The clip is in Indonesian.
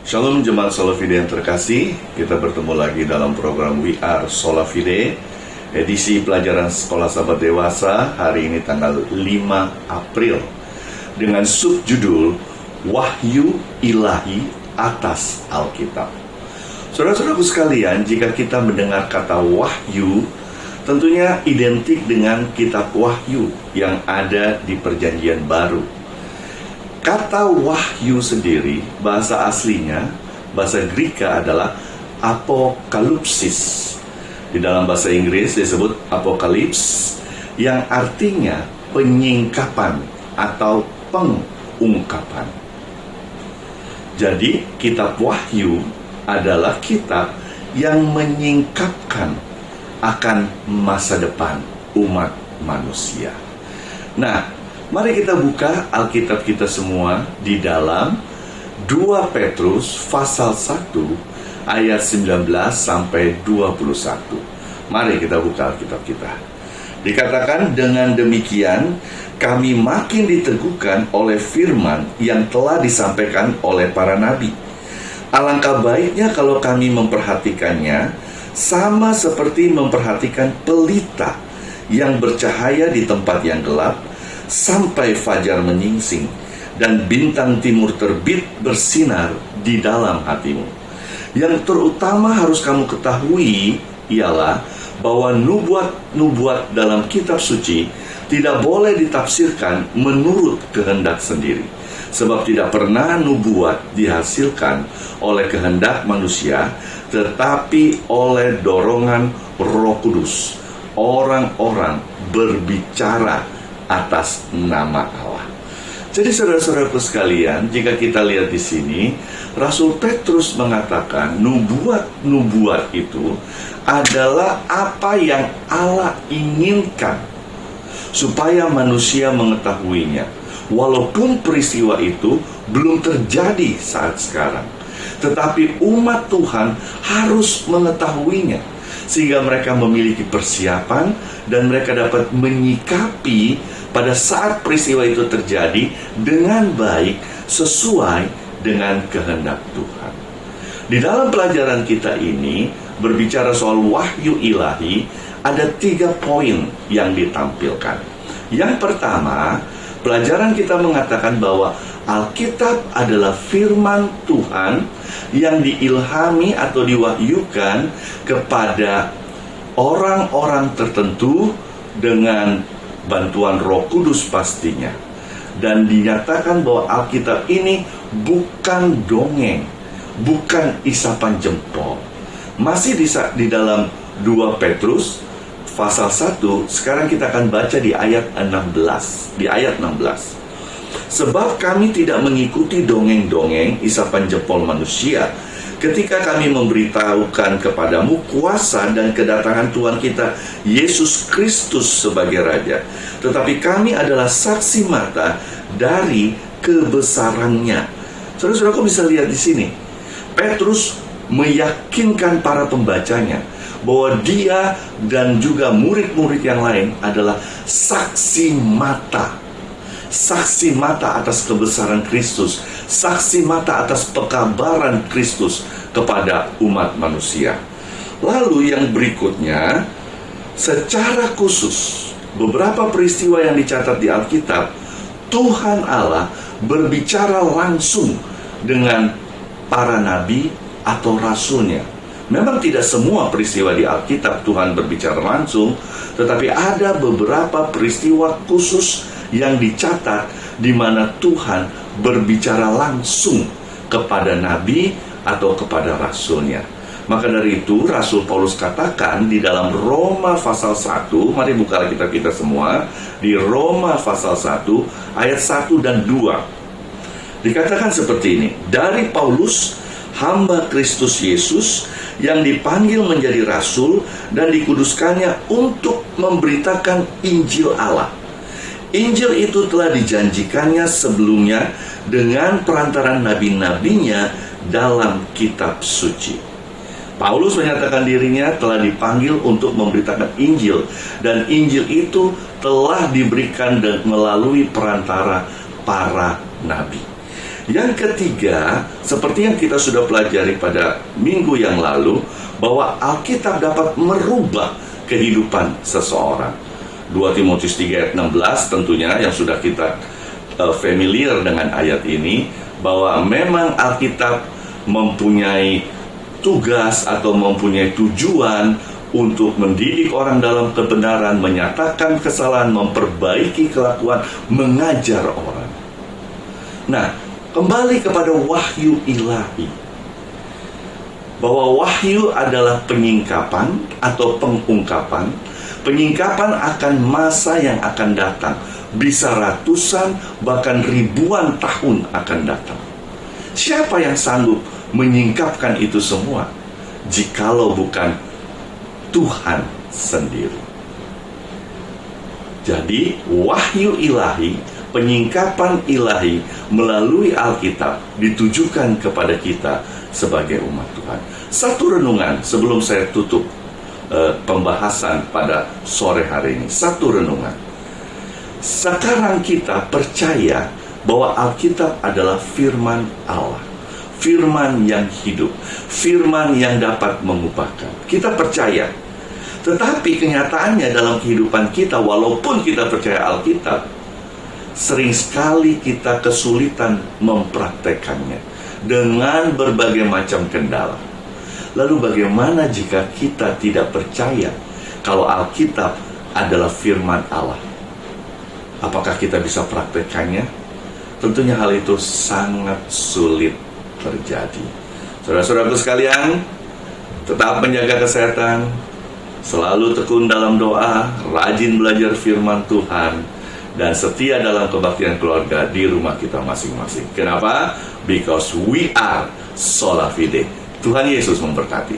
Shalom Jemaat Sola Fide yang terkasih, kita bertemu lagi dalam program We Are Sola Fide, edisi pelajaran sekolah sahabat dewasa hari ini tanggal 5 April dengan subjudul Wahyu Ilahi atas Alkitab. Saudara-saudaraku sekalian, jika kita mendengar kata wahyu, tentunya identik dengan kitab Wahyu yang ada di Perjanjian Baru. Kata wahyu sendiri, bahasa aslinya, bahasa Greka adalah apokalipsis. Di dalam bahasa Inggris disebut apokalips, yang artinya penyingkapan atau pengungkapan. Jadi, kitab Wahyu adalah kitab yang menyingkapkan akan masa depan umat manusia. Nah, mari kita buka Alkitab kita semua di dalam 2 Petrus pasal 1 ayat 19 sampai 21. Mari kita buka Alkitab kita. Dikatakan, dengan demikian kami makin diteguhkan oleh firman yang telah disampaikan oleh para nabi. Alangkah baiknya kalau kami memperhatikannya sama seperti memperhatikan pelita yang bercahaya di tempat yang gelap, sampai fajar menyingsing dan bintang timur terbit bersinar di dalam hatimu. Yang terutama harus kamu ketahui ialah bahwa nubuat-nubuat dalam kitab suci tidak boleh ditafsirkan menurut kehendak sendiri, sebab tidak pernah nubuat dihasilkan oleh kehendak manusia, tetapi oleh dorongan Roh Kudus. Orang-orang berbicara atas nama Allah. Jadi saudara-saudaraku sekalian, jika kita lihat di sini, Rasul Petrus mengatakan nubuat-nubuat itu adalah apa yang Allah inginkan supaya manusia mengetahuinya, walaupun peristiwa itu belum terjadi saat sekarang. Tetapi umat Tuhan harus mengetahuinya, sehingga mereka memiliki persiapan dan mereka dapat menyikapi pada saat peristiwa itu terjadi dengan baik sesuai dengan kehendak Tuhan. Di dalam pelajaran kita ini berbicara soal wahyu ilahi, ada 3 poin yang ditampilkan. Yang pertama, pelajaran kita mengatakan bahwa Alkitab adalah firman Tuhan yang diilhami atau diwahyukan kepada orang-orang tertentu dengan bantuan Roh Kudus pastinya. Dan dinyatakan bahwa Alkitab ini bukan dongeng, bukan isapan jempol. Masih di dalam 2 Petrus pasal 1, sekarang kita akan baca di ayat 16. Di ayat 16. Sebab kami tidak mengikuti dongeng-dongeng isapan jempol manusia ketika kami memberitahukan kepadamu kuasa dan kedatangan Tuhan kita Yesus Kristus sebagai Raja. Tetapi kami adalah saksi mata dari kebesarannya. Saudara-saudara, kau bisa lihat di sini, Petrus meyakinkan para pembacanya bahwa dia dan juga murid-murid yang lain adalah saksi mata. Saksi mata atas kebesaran Kristus, saksi mata atas pekabaran Kristus kepada umat manusia. Lalu yang berikutnya, secara khusus, beberapa peristiwa yang dicatat di Alkitab, Tuhan Allah berbicara langsung dengan para nabi atau rasulnya. Memang tidak semua peristiwa di Alkitab Tuhan berbicara langsung, tetapi ada beberapa peristiwa khusus yang dicatat di mana Tuhan berbicara langsung kepada nabi atau kepada rasulnya. Maka dari itu Rasul Paulus katakan di dalam Roma pasal 1, mari buka Alkitab kita semua, di Roma pasal 1 ayat 1 dan 2. Dikatakan seperti ini, dari Paulus, hamba Kristus Yesus, yang dipanggil menjadi rasul dan dikuduskannya untuk memberitakan Injil Allah. Injil itu telah dijanjikannya sebelumnya dengan perantaran nabi-nabinya dalam kitab suci. Paulus menyatakan dirinya telah dipanggil untuk memberitakan Injil, dan Injil itu telah diberikan melalui perantara para nabi. Yang ketiga, seperti yang kita sudah pelajari pada minggu yang lalu, bahwa Alkitab dapat merubah kehidupan seseorang. 2 Timotius 3 ayat 16 tentunya yang sudah kita familiar dengan ayat ini, bahwa memang Alkitab mempunyai tugas atau mempunyai tujuan untuk mendidik orang dalam kebenaran, menyatakan kesalahan, memperbaiki kelakuan, mengajar orang. Nah, kembali kepada wahyu ilahi, bahwa wahyu adalah penyingkapan atau pengungkapan. Penyingkapan akan masa yang akan datang, bisa ratusan bahkan ribuan tahun akan datang. Siapa yang sanggup menyingkapkan itu semua jikalau bukan Tuhan sendiri? Jadi wahyu ilahi, penyingkapan ilahi melalui Alkitab ditujukan kepada kita sebagai umat Tuhan. Satu renungan sebelum saya tutup pembahasan pada sore hari ini. Satu renungan. Sekarang kita percaya bahwa Alkitab adalah firman Allah, firman yang hidup, firman yang dapat mengubahkan. Kita percaya. Tetapi kenyataannya dalam kehidupan kita, walaupun kita percaya Alkitab, sering sekali kita kesulitan mempraktekannya dengan berbagai macam kendala. Lalu bagaimana jika kita tidak percaya kalau Alkitab adalah firman Allah? Apakah kita bisa praktekannya? Tentunya hal itu sangat sulit terjadi. Saudara-saudaraku sekalian, tetap menjaga kesehatan, selalu tekun dalam doa, rajin belajar firman Tuhan, dan setia dalam kebaktian keluarga di rumah kita masing-masing. Kenapa? Because we are sola fide. Tuhan Yesus memberkati.